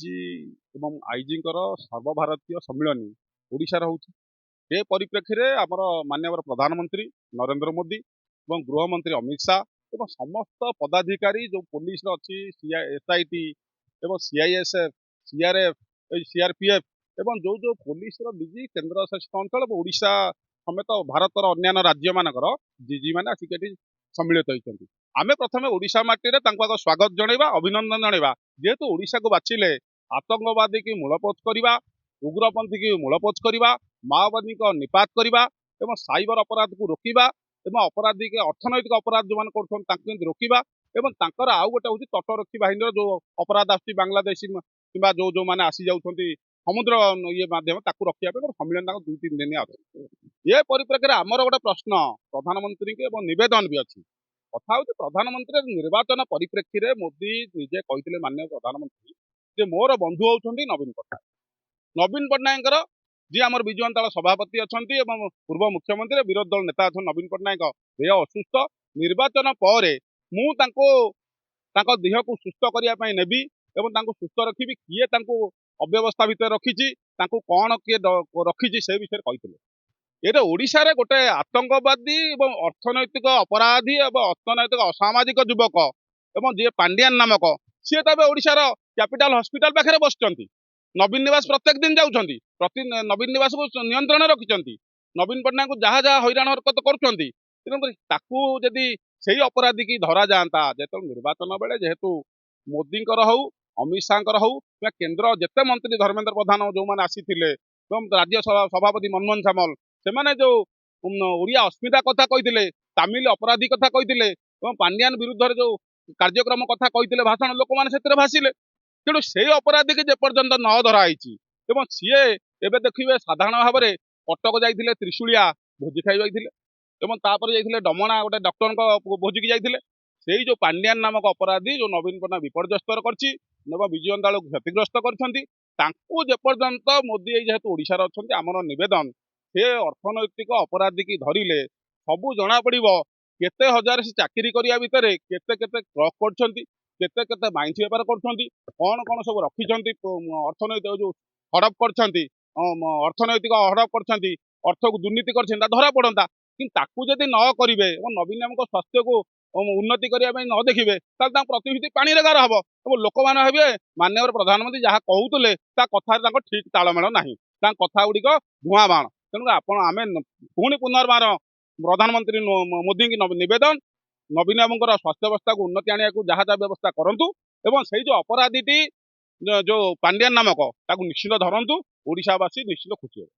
DG एवं IG सर्वभारतीय सम्मिलनी Odisha होउछि। ए परिप्रेक्षी रे आमर माननीय प्रधानमंत्री नरेंद्र मोदी एवं गृहमंत्री अमित शाह एवं समस्त पदाधिकारी जो पुलिस अच्छी एसआईटी एवं सीआईएसएफ सीआरएफ सीआरपीएफ एवं जो जो पुलिस डीजी केंद्र शासित अंचल और ओडिशा समेत भारतर अन्य राज्य मानकर डीजी मैंने आसिक सम्मिलित होती। आमे प्रथमे ओडिशा माटी रे तांको स्वागत जणैबा अभिनंदन जणैबा जेहेतु ओडिशा को बाछिले आतंकवादी की मूलपोछ करवा उग्रपंथी की मूलपोछ करवा माओवादी को निपात करवा एवं साइबर अपराध को रोकवा एवं अपराधी के अर्थनैतिक अपराध जो मैंने कर रोकवा एवं तांकर आउ गोटे हूँ तटरक्षी बाहिनी जो अपराध आसुची बांग्लादेशी कि जो जो मैंने आसी जाउछंती समुद्र ये माध्यम ताकू रखिया पे सम्मिलन 2-3 दिन अच्छे। ये परिप्रेक्षी आमर गोटे प्रश्न प्रधानमंत्री के नवेदन भी अच्छी कथा हूँ प्रधानमंत्री निर्वाचन परिप्रेक्षी रे मोदी निजे कहते माननीय प्रधानमंत्री जे मोर बंधु होउछंती नवीन पट्टनायक। नवीन पट्टनायक जी आम विजु जनता दल सभापति अच्छा पूर्व मुख्यमंत्री विरोधी दल नेता अच्छा नवीन पट्टनायक देह असुस्थ निर्वाचन पर देह को सुस्थ करने नेबी एवं सुस्थ रखी किए अव्यवस्था भितर रखी कौन किए रखी से विषय कहते ये ओडिशा रे गोटे आतंकवादी एवं अर्थनैतिक अपराधी एवं अर्थनैतिक असामाजिक युवक एवं जी पांड्यान नामक सी तो ओडिशार कैपिटल हॉस्पिटल पाखे बसुंच नवीन निवास प्रत्येक दिन जाऊँच प्रति नवीन निवास को नियंत्रण रखिंट नवीन पट्टनायक को जहाँ जहाँ हैरान हरकत करुँच से अपराधी की धरा जाता जो निर्वाचन बेले जेहेतु मोदी हूँ अमित शाह हूँ केन्द्र जिते मंत्री धर्मेंद्र प्रधान जो मैंने आसी राज्य सभापति मनमोहन सामल से जो ओडिया अस्मिता कथा कहते तमिल अपराधी कथा कहते पांड्यान विरुद्ध जो कार्यक्रम कथा कहते भाषण लोक मैंने भाषिले तेणु से अपराधी की जेपर्यंत न धराई सी एवं देखिए साधारण भाव में कटक जाते त्रिशूलिया भोजी खाई जाते डमणा गोटे डॉक्टर भोजी की जाते से जो पांड्यान नामक अपराधी जो नवीन पट्टनायक विपर्यस्तर कर विजु जनता दल को क्षतिग्रस्त करपर्यंत मोदी जेहेतु ओडिशार अच्छा आमर नवेदन से अर्थनैतिक अपराधी की धरिले सबू जना पड़ो केते हजार से चाकरी करिया भितर केते केते ट्रक करते केते माइंस बेपार कौन कौन सब रखी अर्थनैतिक जो हड़प कर अर्थनैतिक हड़प कर अर्थ को दुर्नीति कर धरा पड़ता कि न करेंगे नवीन नामक स्वास्थ्य को उन्नति करने न देखिए प्रतिश्रुति पानी रे गार हम और लोक मैंने भावे माननीय प्रधानमंत्री जहाँ कहते कथार ठीक तालमेल ना कथा गुड़िक धूआं बाण तेणु आम पुणी पुनर्बार प्रधानमंत्री मोदी की नवेदन नवीन बाबू स्वास्थ्य व्यवस्था को उन्नति आने को जहाँ जहाँ व्यवस्था करूँ एवं से जो अपराधी जो पांड्यान नामक निश्चित धरतु ओडिशावासी निश्चित खुशी।